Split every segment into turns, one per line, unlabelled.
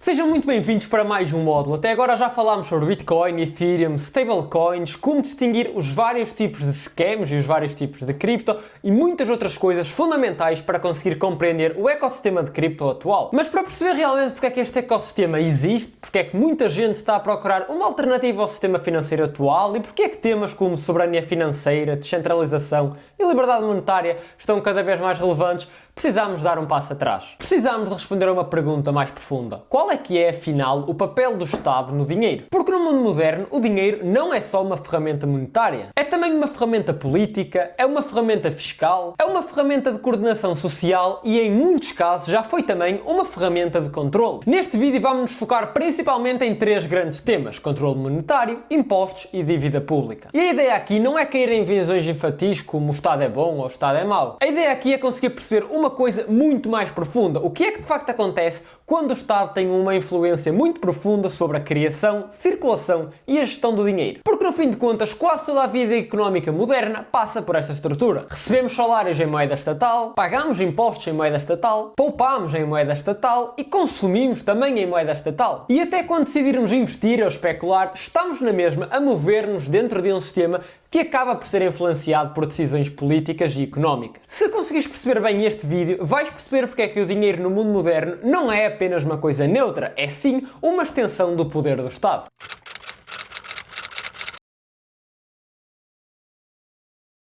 Sejam muito bem-vindos para mais um módulo. Até agora já falámos sobre Bitcoin, Ethereum, stablecoins, como distinguir os vários tipos de scams e os vários tipos de cripto e muitas outras coisas fundamentais para conseguir compreender o ecossistema de cripto atual. Mas para perceber realmente porque é que este ecossistema existe, porque é que muita gente está a procurar uma alternativa ao sistema financeiro atual e porque é que temas como soberania financeira, descentralização e liberdade monetária estão cada vez mais relevantes, precisamos dar um passo atrás. Precisamos de responder a uma pergunta mais profunda. Qual é que é, afinal, o papel do Estado no dinheiro? Porque no mundo moderno, o dinheiro não é só uma ferramenta monetária. É também uma ferramenta política, é uma ferramenta fiscal, é uma ferramenta de coordenação social e, em muitos casos, já foi também uma ferramenta de controle. Neste vídeo vamos nos focar principalmente em três grandes temas: controle monetário, impostos e dívida pública. E a ideia aqui não é cair em visões infantis como o Estado é bom ou o Estado é mau. A ideia aqui é conseguir perceber uma coisa muito mais profunda. O que é que de facto acontece quando o Estado tem uma influência muito profunda sobre a criação, circulação e a gestão do dinheiro? Porque no fim de contas, quase toda a vida económica moderna passa por esta estrutura. Recebemos salários em moeda estatal, pagamos impostos em moeda estatal, poupamos em moeda estatal e consumimos também em moeda estatal. E até quando decidirmos investir ou especular, estamos na mesma a mover-nos dentro de um sistema que acaba por ser influenciado por decisões políticas e económicas. Se conseguires perceber bem este vídeo, vais perceber porque é que o dinheiro no mundo moderno não é apenas uma coisa neutra, é sim uma extensão do poder do Estado.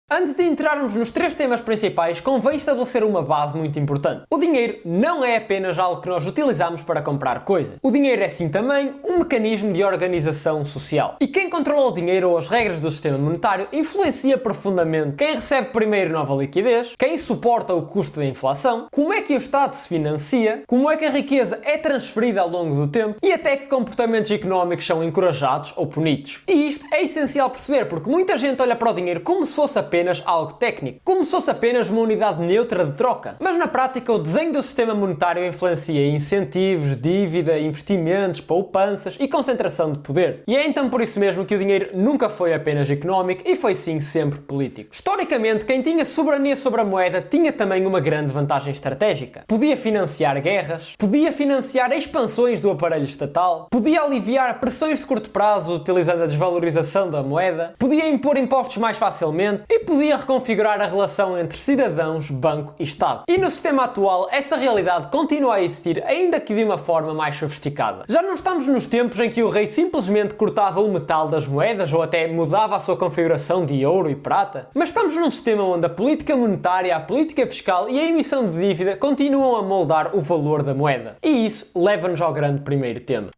Antes de entrarmos nos três temas principais, convém estabelecer uma base muito importante. O dinheiro não é apenas algo que nós utilizamos para comprar coisas. O dinheiro é sim também um mecanismo de organização social. E quem controla o dinheiro ou as regras do sistema monetário influencia profundamente quem recebe primeiro nova liquidez, quem suporta o custo da inflação, como é que o Estado se financia, como é que a riqueza é transferida ao longo do tempo e até que comportamentos económicos são encorajados ou punidos. E isto é essencial perceber porque muita gente olha para o dinheiro como se fosse apenas algo técnico, como se fosse apenas uma unidade neutra de troca. Mas na prática o desenho do sistema monetário influencia incentivos, dívida, investimentos, poupanças e concentração de poder. E é então por isso mesmo que o dinheiro nunca foi apenas económico e foi sim sempre político. Historicamente, quem tinha soberania sobre a moeda tinha também uma grande vantagem estratégica. Podia financiar guerras, podia financiar expansões do aparelho estatal, podia aliviar pressões de curto prazo utilizando a desvalorização da moeda, podia impor impostos mais facilmente e podia reconfigurar a relação entre cidadãos, banco e Estado. E no sistema atual, essa realidade continua a existir, ainda que de uma forma mais sofisticada. Já não estamos nos tempos em que o rei simplesmente cortava o metal das moedas ou até mudava a sua configuração de ouro e prata, mas estamos num sistema onde a política monetária, a política fiscal e a emissão de dívida continuam a moldar o valor da moeda. E isso leva-nos ao grande primeiro tema.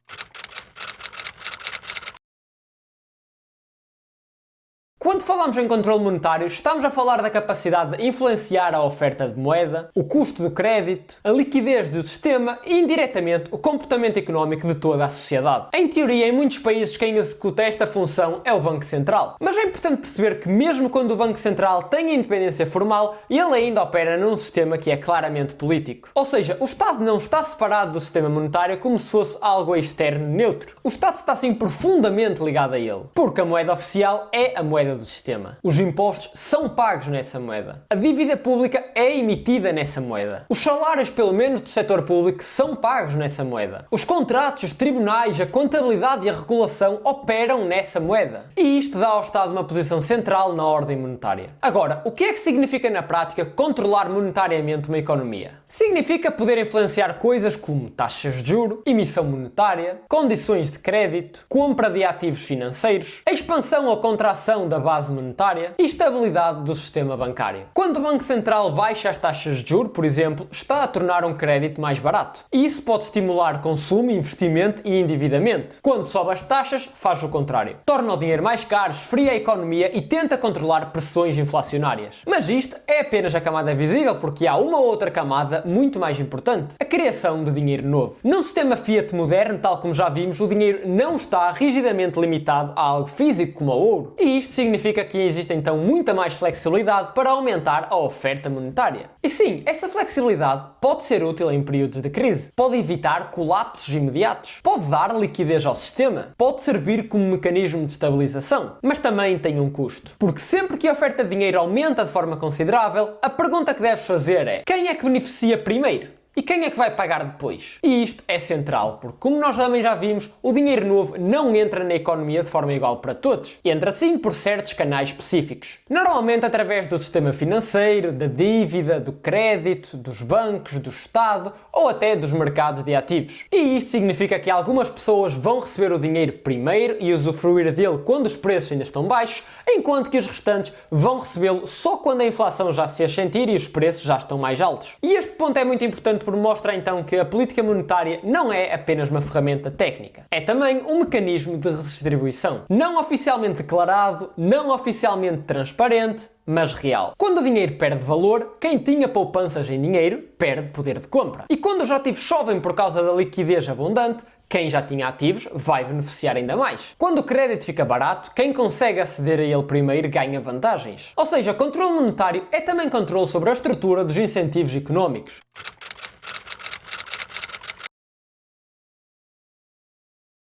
Quando falamos em controle monetário, estamos a falar da capacidade de influenciar a oferta de moeda, o custo do crédito, a liquidez do sistema e, indiretamente, o comportamento económico de toda a sociedade. Em teoria, em muitos países, quem executa esta função é o Banco Central. Mas é importante perceber que, mesmo quando o Banco Central tem a independência formal, ele ainda opera num sistema que é claramente político. Ou seja, o Estado não está separado do sistema monetário como se fosse algo externo neutro. O Estado está, sim, profundamente ligado a ele. Porque a moeda oficial é a moeda do sistema. Os impostos são pagos nessa moeda. A dívida pública é emitida nessa moeda. Os salários, pelo menos do setor público, são pagos nessa moeda. Os contratos, os tribunais, a contabilidade e a regulação operam nessa moeda. E isto dá ao Estado uma posição central na ordem monetária. Agora, o que é que significa na prática controlar monetariamente uma economia? Significa poder influenciar coisas como taxas de juros, emissão monetária, condições de crédito, compra de ativos financeiros, expansão ou contração da base monetária e estabilidade do sistema bancário. Quando o Banco Central baixa as taxas de juros, por exemplo, está a tornar um crédito mais barato. E isso pode estimular consumo, investimento e endividamento. Quando sobe as taxas, faz o contrário. Torna o dinheiro mais caro, esfria a economia e tenta controlar pressões inflacionárias. Mas isto é apenas a camada visível, porque há uma outra camada muito mais importante: a criação de dinheiro novo. Num sistema fiat moderno, tal como já vimos, o dinheiro não está rigidamente limitado a algo físico como o ouro. E isto significa que existe então muita mais flexibilidade para aumentar a oferta monetária. E sim, essa flexibilidade pode ser útil em períodos de crise, pode evitar colapsos imediatos, pode dar liquidez ao sistema, pode servir como mecanismo de estabilização, mas também tem um custo. Porque sempre que a oferta de dinheiro aumenta de forma considerável, a pergunta que deves fazer é: quem é que beneficia primeiro? E quem é que vai pagar depois? E isto é central, porque como nós também já vimos, o dinheiro novo não entra na economia de forma igual para todos. Entra sim por certos canais específicos. Normalmente através do sistema financeiro, da dívida, do crédito, dos bancos, do Estado ou até dos mercados de ativos. E isto significa que algumas pessoas vão receber o dinheiro primeiro e usufruir dele quando os preços ainda estão baixos, enquanto que os restantes vão recebê-lo só quando a inflação já se fez sentir e os preços já estão mais altos. E este ponto é muito importante porque mostra então que a política monetária não é apenas uma ferramenta técnica. É também um mecanismo de redistribuição. Não oficialmente declarado, não oficialmente transparente, mas real. Quando o dinheiro perde valor, quem tinha poupanças em dinheiro perde poder de compra. E quando os ativos sobem por causa da liquidez abundante, quem já tinha ativos vai beneficiar ainda mais. Quando o crédito fica barato, quem consegue aceder a ele primeiro ganha vantagens. Ou seja, controle monetário é também controle sobre a estrutura dos incentivos económicos.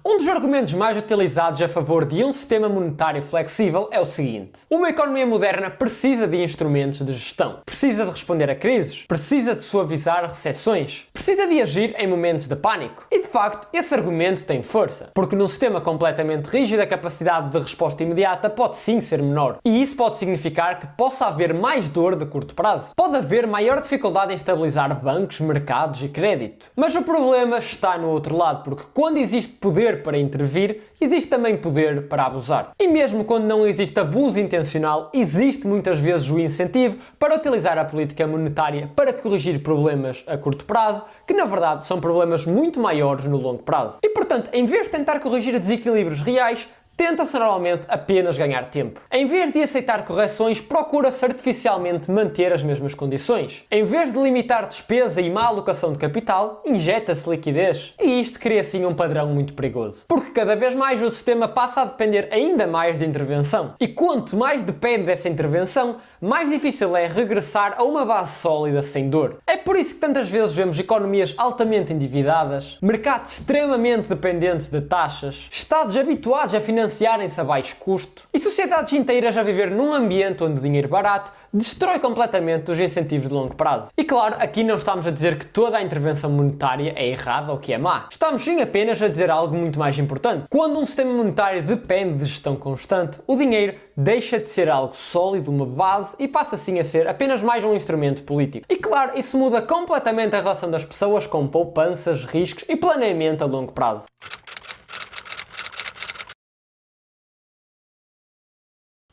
Um dos argumentos mais utilizados a favor de um sistema monetário flexível é o seguinte: uma economia moderna precisa de instrumentos de gestão, precisa de responder a crises, precisa de suavizar recessões, precisa de agir em momentos de pânico. E de facto, esse argumento tem força, porque num sistema completamente rígido a capacidade de resposta imediata pode sim ser menor. E isso pode significar que possa haver mais dor de curto prazo. Pode haver maior dificuldade em estabilizar bancos, mercados e crédito. Mas o problema está no outro lado, porque quando existe poder para intervir, existe também poder para abusar. E mesmo quando não existe abuso intencional, existe muitas vezes o incentivo para utilizar a política monetária para corrigir problemas a curto prazo, que na verdade são problemas muito maiores no longo prazo. E portanto, em vez de tentar corrigir desequilíbrios reais, tenta-se normalmente apenas ganhar tempo. Em vez de aceitar correções, procura-se artificialmente manter as mesmas condições. Em vez de limitar despesa e má alocação de capital, injeta-se liquidez. E isto cria assim um padrão muito perigoso. Porque cada vez mais o sistema passa a depender ainda mais de intervenção. E quanto mais depende dessa intervenção, mais difícil é regressar a uma base sólida sem dor. É por isso que tantas vezes vemos economias altamente endividadas, mercados extremamente dependentes de taxas, estados habituados a financiarem-se a baixo custo e sociedades inteiras a viver num ambiente onde o dinheiro barato destrói completamente os incentivos de longo prazo. E claro, aqui não estamos a dizer que toda a intervenção monetária é errada ou que é má. Estamos sim apenas a dizer algo muito mais importante. Quando um sistema monetário depende de gestão constante, o dinheiro deixa de ser algo sólido, uma base, e passa assim a ser apenas mais um instrumento político. E claro, isso muda completamente a relação das pessoas com poupanças, riscos e planeamento a longo prazo.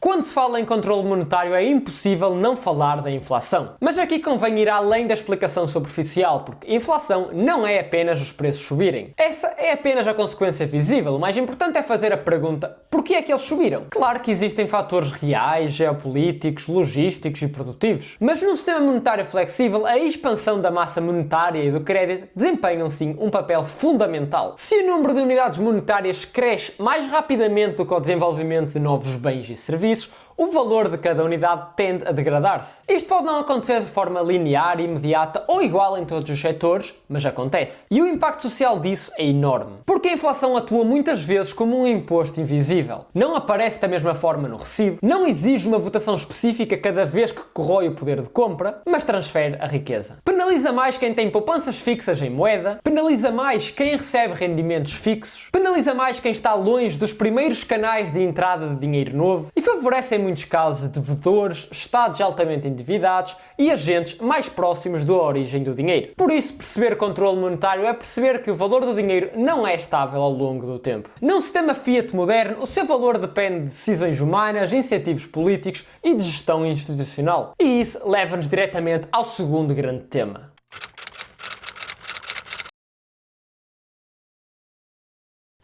Quando se fala em controle monetário é impossível não falar da inflação. Mas aqui convém ir além da explicação superficial, porque inflação não é apenas os preços subirem. Essa é apenas a consequência visível. O mais importante é fazer a pergunta: porquê é que eles subiram? Claro que existem fatores reais, geopolíticos, logísticos e produtivos. Mas num sistema monetário flexível, a expansão da massa monetária e do crédito desempenham sim um papel fundamental. Se o número de unidades monetárias cresce mais rapidamente do que o desenvolvimento de novos bens e serviços, o valor de cada unidade tende a degradar-se. Isto pode não acontecer de forma linear, imediata ou igual em todos os setores, mas acontece. E o impacto social disso é enorme. Porque a inflação atua muitas vezes como um imposto invisível. Não aparece da mesma forma no recibo, não exige uma votação específica cada vez que corrói o poder de compra, mas transfere a riqueza. Penaliza mais quem tem poupanças fixas em moeda, penaliza mais quem recebe rendimentos fixos, penaliza mais quem está longe dos primeiros canais de entrada de dinheiro novo e favorece em muitos casos devedores, estados altamente endividados e agentes mais próximos da origem do dinheiro. Por isso, perceber controle monetário é perceber que o valor do dinheiro não é estável ao longo do tempo. Num sistema fiat moderno, o seu valor depende de decisões humanas, incentivos políticos e de gestão institucional. E isso leva-nos diretamente ao segundo grande tema.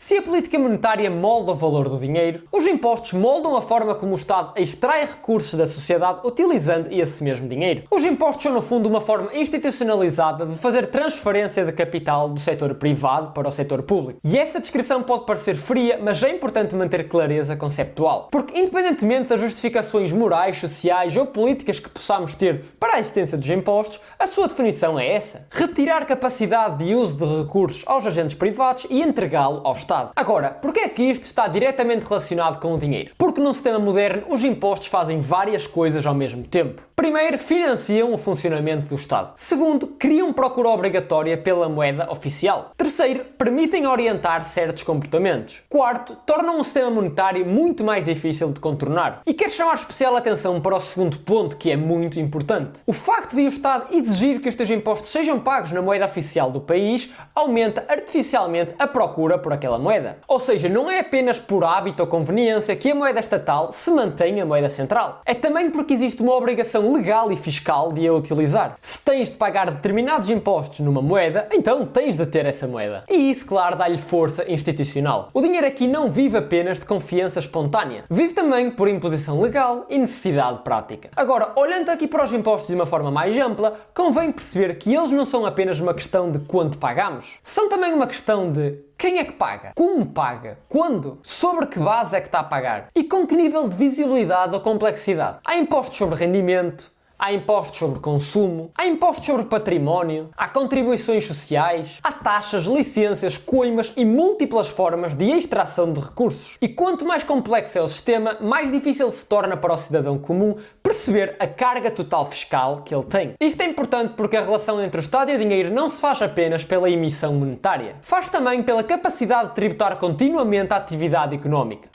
Se a política monetária molda o valor do dinheiro, os impostos moldam a forma como o Estado extrai recursos da sociedade utilizando esse mesmo dinheiro. Os impostos são, no fundo, uma forma institucionalizada de fazer transferência de capital do setor privado para o setor público. E essa descrição pode parecer fria, mas é importante manter clareza conceptual. Porque, independentemente das justificações morais, sociais ou políticas que possamos ter para a existência dos impostos, a sua definição é essa: retirar capacidade de uso de recursos aos agentes privados e entregá-lo ao Estado. Estado. Agora, porquê é que isto está diretamente relacionado com o dinheiro? Porque num sistema moderno os impostos fazem várias coisas ao mesmo tempo. Primeiro, financiam o funcionamento do Estado. Segundo, criam procura obrigatória pela moeda oficial. Terceiro, permitem orientar certos comportamentos. Quarto, tornam o sistema monetário muito mais difícil de contornar. E quero chamar especial atenção para o segundo ponto, que é muito importante. O facto de o Estado exigir que os teus impostos sejam pagos na moeda oficial do país aumenta artificialmente a procura por aquela moeda. Ou seja, não é apenas por hábito ou conveniência que a moeda estatal se mantém a moeda central. É também porque existe uma obrigação legal e fiscal de a utilizar. Se tens de pagar determinados impostos numa moeda, então tens de ter essa moeda. E isso, claro, dá-lhe força institucional. O dinheiro aqui não vive apenas de confiança espontânea. Vive também por imposição legal e necessidade prática. Agora, olhando aqui para os impostos de uma forma mais ampla, convém perceber que eles não são apenas uma questão de quanto pagamos. São também uma questão de quem é que paga? Como paga? Quando? Sobre que base é que está a pagar? E com que nível de visibilidade ou complexidade? Há impostos sobre rendimento, há impostos sobre consumo, há impostos sobre património, há contribuições sociais, há taxas, licenças, coimas e múltiplas formas de extração de recursos. E quanto mais complexo é o sistema, mais difícil se torna para o cidadão comum perceber a carga total fiscal que ele tem. Isto é importante porque a relação entre o Estado e o dinheiro não se faz apenas pela emissão monetária. Faz também pela capacidade de tributar continuamente a atividade económica.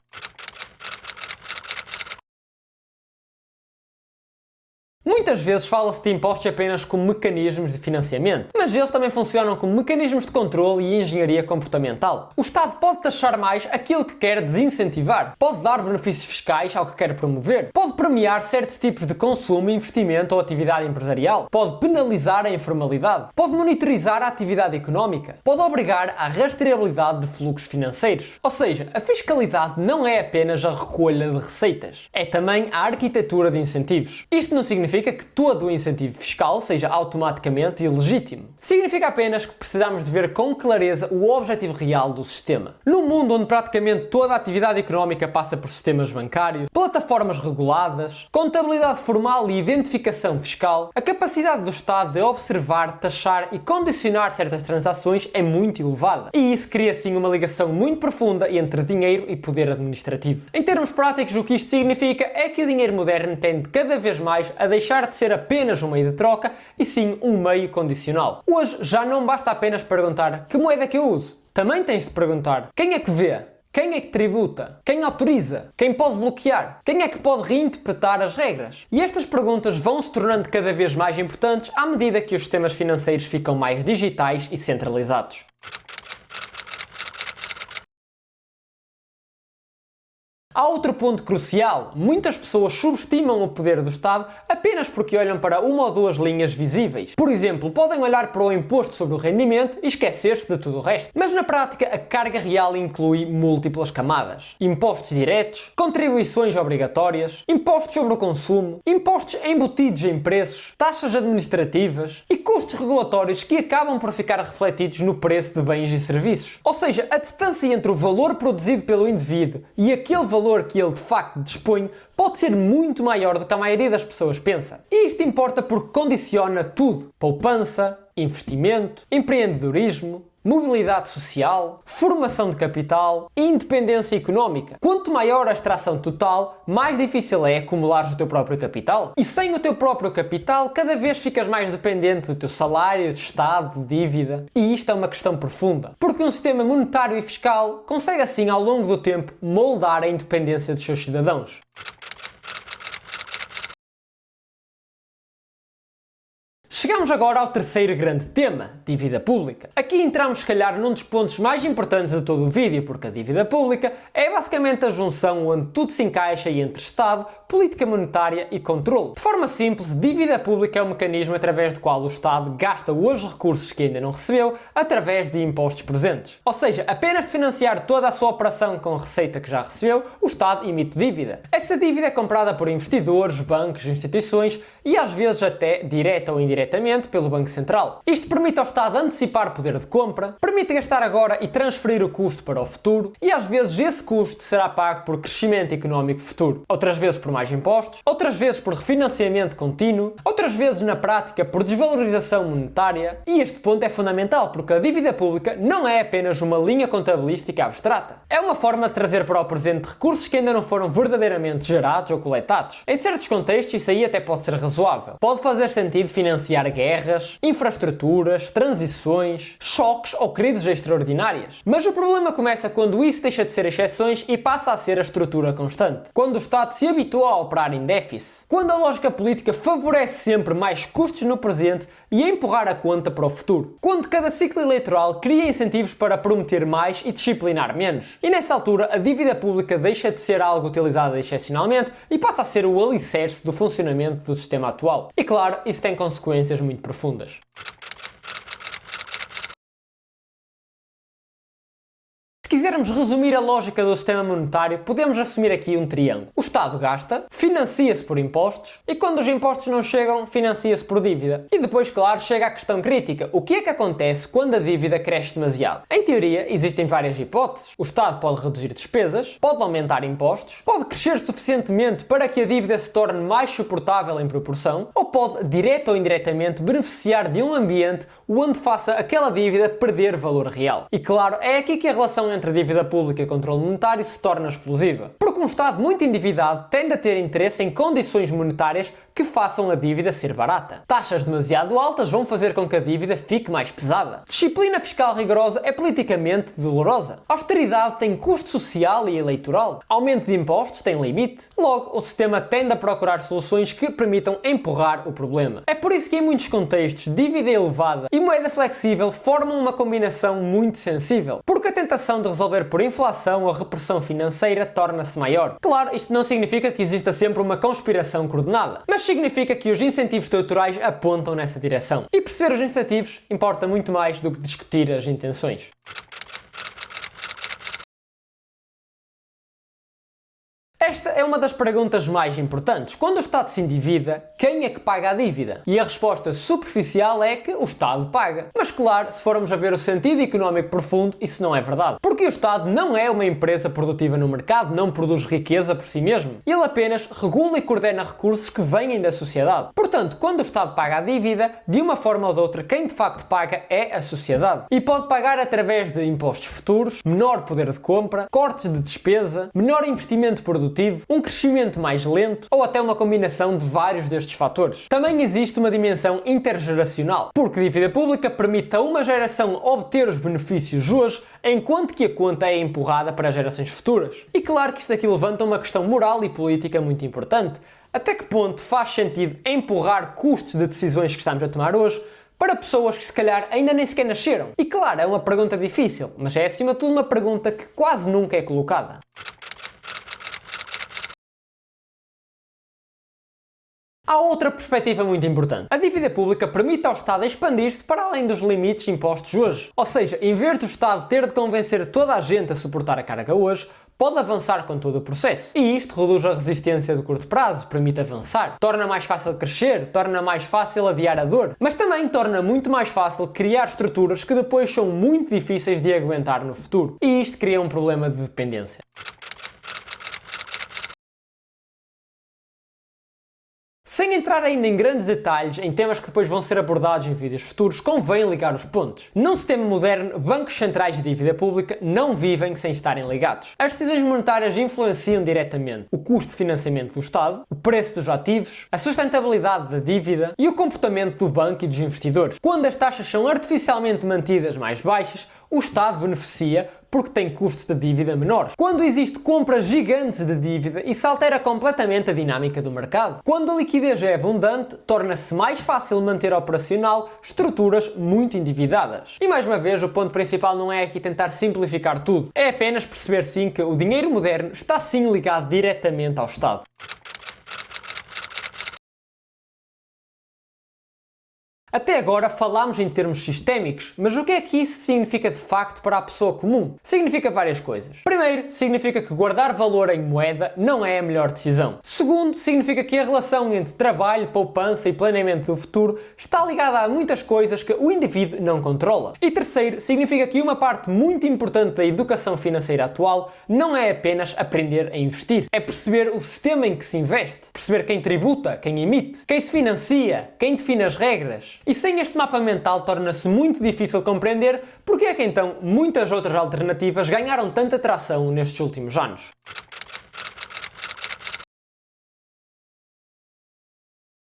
Muitas vezes fala-se de impostos apenas como mecanismos de financiamento, mas eles também funcionam como mecanismos de controle e engenharia comportamental. O Estado pode taxar mais aquilo que quer desincentivar, pode dar benefícios fiscais ao que quer promover, pode premiar certos tipos de consumo, investimento ou atividade empresarial, pode penalizar a informalidade, pode monitorizar a atividade económica, pode obrigar à rastreabilidade de fluxos financeiros. Ou seja, a fiscalidade não é apenas a recolha de receitas, é também a arquitetura de incentivos. Isto não significa que todo o incentivo fiscal seja automaticamente ilegítimo. Significa apenas que precisamos de ver com clareza o objetivo real do sistema. Num mundo onde praticamente toda a atividade económica passa por sistemas bancários, plataformas reguladas, contabilidade formal e identificação fiscal, a capacidade do Estado de observar, taxar e condicionar certas transações é muito elevada. E isso cria assim uma ligação muito profunda entre dinheiro e poder administrativo. Em termos práticos, o que isto significa é que o dinheiro moderno tende cada vez mais a deixar de ser apenas um meio de troca e sim um meio condicional. Hoje já não basta apenas perguntar que moeda é que eu uso. Também tens de perguntar quem é que vê, quem é que tributa, quem autoriza, quem pode bloquear, quem é que pode reinterpretar as regras. E estas perguntas vão se tornando cada vez mais importantes à medida que os sistemas financeiros ficam mais digitais e centralizados. Há outro ponto crucial. Muitas pessoas subestimam o poder do Estado apenas porque olham para uma ou duas linhas visíveis. Por exemplo, podem olhar para o imposto sobre o rendimento e esquecer-se de tudo o resto. Mas na prática, a carga real inclui múltiplas camadas. Impostos diretos, contribuições obrigatórias, impostos sobre o consumo, impostos embutidos em preços, taxas administrativas e custos regulatórios que acabam por ficar refletidos no preço de bens e serviços. Ou seja, a distância entre o valor produzido pelo indivíduo e aquele valor que ele de facto dispõe pode ser muito maior do que a maioria das pessoas pensa. E isto importa porque condiciona tudo: poupança, investimento, empreendedorismo, mobilidade social, formação de capital e independência económica. Quanto maior a extração total, mais difícil é acumular o teu próprio capital. E sem o teu próprio capital, cada vez ficas mais dependente do teu salário, de Estado, de dívida. E isto é uma questão profunda, porque um sistema monetário e fiscal consegue assim, ao longo do tempo, moldar a independência dos seus cidadãos. Chegamos agora ao terceiro grande tema, dívida pública. Aqui entramos se calhar num dos pontos mais importantes de todo o vídeo, porque a dívida pública é basicamente a junção onde tudo se encaixa entre Estado, política monetária e controle. De forma simples, dívida pública é um mecanismo através do qual o Estado gasta os recursos que ainda não recebeu através de impostos presentes. Ou seja, apenas de financiar toda a sua operação com a receita que já recebeu, o Estado emite dívida. Essa dívida é comprada por investidores, bancos, instituições e às vezes até direta ou indiretamente indiretamente pelo Banco Central. Isto permite ao Estado antecipar poder de compra, permite gastar agora e transferir o custo para o futuro, e às vezes esse custo será pago por crescimento económico futuro. Outras vezes por mais impostos, outras vezes por refinanciamento contínuo, outras vezes na prática por desvalorização monetária. E este ponto é fundamental porque a dívida pública não é apenas uma linha contabilística abstrata. É uma forma de trazer para o presente recursos que ainda não foram verdadeiramente gerados ou coletados. Em certos contextos isso aí até pode ser razoável. Pode fazer sentido financiar guerras, infraestruturas, transições, choques ou crises extraordinárias. Mas o problema começa quando isso deixa de ser exceções e passa a ser a estrutura constante. Quando o Estado se habitua a operar em déficit. Quando a lógica política favorece sempre mais custos no presente e a empurrar a conta para o futuro. Quando cada ciclo eleitoral cria incentivos para prometer mais e disciplinar menos. E nessa altura a dívida pública deixa de ser algo utilizado excepcionalmente e passa a ser o alicerce do funcionamento do sistema atual. E claro, isso tem consequências muito profundas. Se quisermos resumir a lógica do sistema monetário, podemos assumir aqui um triângulo. O Estado gasta, financia-se por impostos e quando os impostos não chegam, financia-se por dívida. E depois, claro, chega a questão crítica. O que é que acontece quando a dívida cresce demasiado? Em teoria, existem várias hipóteses. O Estado pode reduzir despesas, pode aumentar impostos, pode crescer suficientemente para que a dívida se torne mais suportável em proporção, ou pode, direta ou indiretamente, beneficiar de um ambiente onde faça aquela dívida perder valor real. E claro, é aqui que a relação entre a dívida pública e controle monetário se torna explosiva. Porque um Estado muito endividado tende a ter interesse em condições monetárias que façam a dívida ser barata. Taxas demasiado altas vão fazer com que a dívida fique mais pesada. Disciplina fiscal rigorosa é politicamente dolorosa. Austeridade tem custo social e eleitoral. Aumento de impostos tem limite. Logo, o sistema tende a procurar soluções que permitam empurrar o problema. É por isso que em muitos contextos, dívida elevada e moeda flexível formam uma combinação muito sensível. Porque a tentação de resolver por inflação ou repressão financeira torna-se maior. Claro, isto não significa que exista sempre uma conspiração coordenada, mas significa que os incentivos estruturais apontam nessa direção. E perceber os incentivos importa muito mais do que discutir as intenções. Esta é uma das perguntas mais importantes. Quando o Estado se endivida, quem é que paga a dívida? E a resposta superficial é que o Estado paga. Mas claro, se formos a ver o sentido económico profundo, isso não é verdade. Porque o Estado não é uma empresa produtiva no mercado, não produz riqueza por si mesmo. Ele apenas regula e coordena recursos que vêm da sociedade. Portanto, quando o Estado paga a dívida, de uma forma ou de outra, quem de facto paga é a sociedade. E pode pagar através de impostos futuros, menor poder de compra, cortes de despesa, menor investimento produtivo, um crescimento mais lento ou até uma combinação de vários destes fatores. Também existe uma dimensão intergeracional, porque a dívida pública permite a uma geração obter os benefícios hoje, enquanto que a conta é empurrada para gerações futuras. E claro que isto aqui levanta uma questão moral e política muito importante. Até que ponto faz sentido empurrar custos de decisões que estamos a tomar hoje para pessoas que se calhar ainda nem sequer nasceram? E claro, é uma pergunta difícil, mas é acima de tudo uma pergunta que quase nunca é colocada. Há outra perspectiva muito importante. A dívida pública permite ao Estado expandir-se para além dos limites impostos hoje. Ou seja, em vez do Estado ter de convencer toda a gente a suportar a carga hoje, pode avançar com todo o processo. E isto reduz a resistência de curto prazo, permite avançar, torna mais fácil crescer, torna mais fácil adiar a dor, mas também torna muito mais fácil criar estruturas que depois são muito difíceis de aguentar no futuro. E isto cria um problema de dependência. Sem entrar ainda em grandes detalhes, em temas que depois vão ser abordados em vídeos futuros, convém ligar os pontos. Num sistema moderno, bancos centrais de dívida pública não vivem sem estarem ligados. As decisões monetárias influenciam diretamente o custo de financiamento do Estado, o preço dos ativos, a sustentabilidade da dívida e o comportamento do banco e dos investidores. Quando as taxas são artificialmente mantidas mais baixas, o Estado beneficia porque tem custos de dívida menores. Quando existe compras gigantes de dívida, isso altera completamente a dinâmica do mercado. Quando a liquidez é abundante, torna-se mais fácil manter operacional estruturas muito endividadas. E mais uma vez, o ponto principal não é aqui tentar simplificar tudo. É apenas perceber sim que o dinheiro moderno está sim ligado diretamente ao Estado. Até agora falámos em termos sistémicos, mas o que é que isso significa de facto para a pessoa comum? Significa várias coisas. Primeiro, significa que guardar valor em moeda não é a melhor decisão. Segundo, significa que a relação entre trabalho, poupança e planeamento do futuro está ligada a muitas coisas que o indivíduo não controla. E terceiro, significa que uma parte muito importante da educação financeira atual não é apenas aprender a investir, é perceber o sistema em que se investe, perceber quem tributa, quem emite, quem se financia, quem define as regras. E sem este mapa mental torna-se muito difícil compreender porque é que então muitas outras alternativas ganharam tanta tração nestes últimos anos.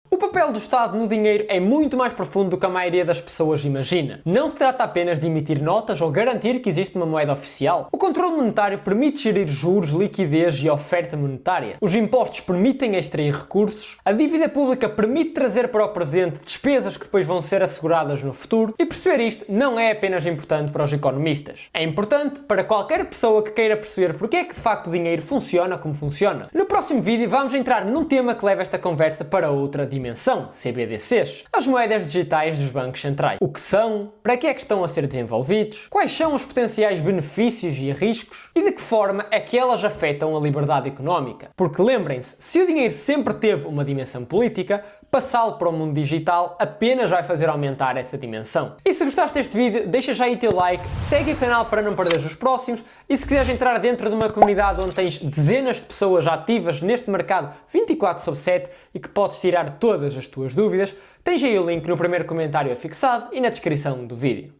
O papel do Estado no dinheiro é muito mais profundo do que a maioria das pessoas imagina. Não se trata apenas de emitir notas ou garantir que existe uma moeda oficial. O controle monetário permite gerir juros, liquidez e oferta monetária. Os impostos permitem extrair recursos. A dívida pública permite trazer para o presente despesas que depois vão ser asseguradas no futuro. E perceber isto não é apenas importante para os economistas. É importante para qualquer pessoa que queira perceber porque é que de facto o dinheiro funciona como funciona. No próximo vídeo vamos entrar num tema que leva esta conversa para outra dimensão. CBDCs, as moedas digitais dos bancos centrais. O que são? Para que é que estão a ser desenvolvidos? Quais são os potenciais benefícios e riscos? E de que forma é que elas afetam a liberdade económica? Porque lembrem-se, se o dinheiro sempre teve uma dimensão política, passá-lo para o mundo digital apenas vai fazer aumentar essa dimensão. E se gostaste deste vídeo, deixa já aí o teu like, segue o canal para não perder os próximos e se quiseres entrar dentro de uma comunidade onde tens dezenas de pessoas ativas neste mercado 24/7 e que podes tirar todas as tuas dúvidas, tens aí o link no primeiro comentário afixado e na descrição do vídeo.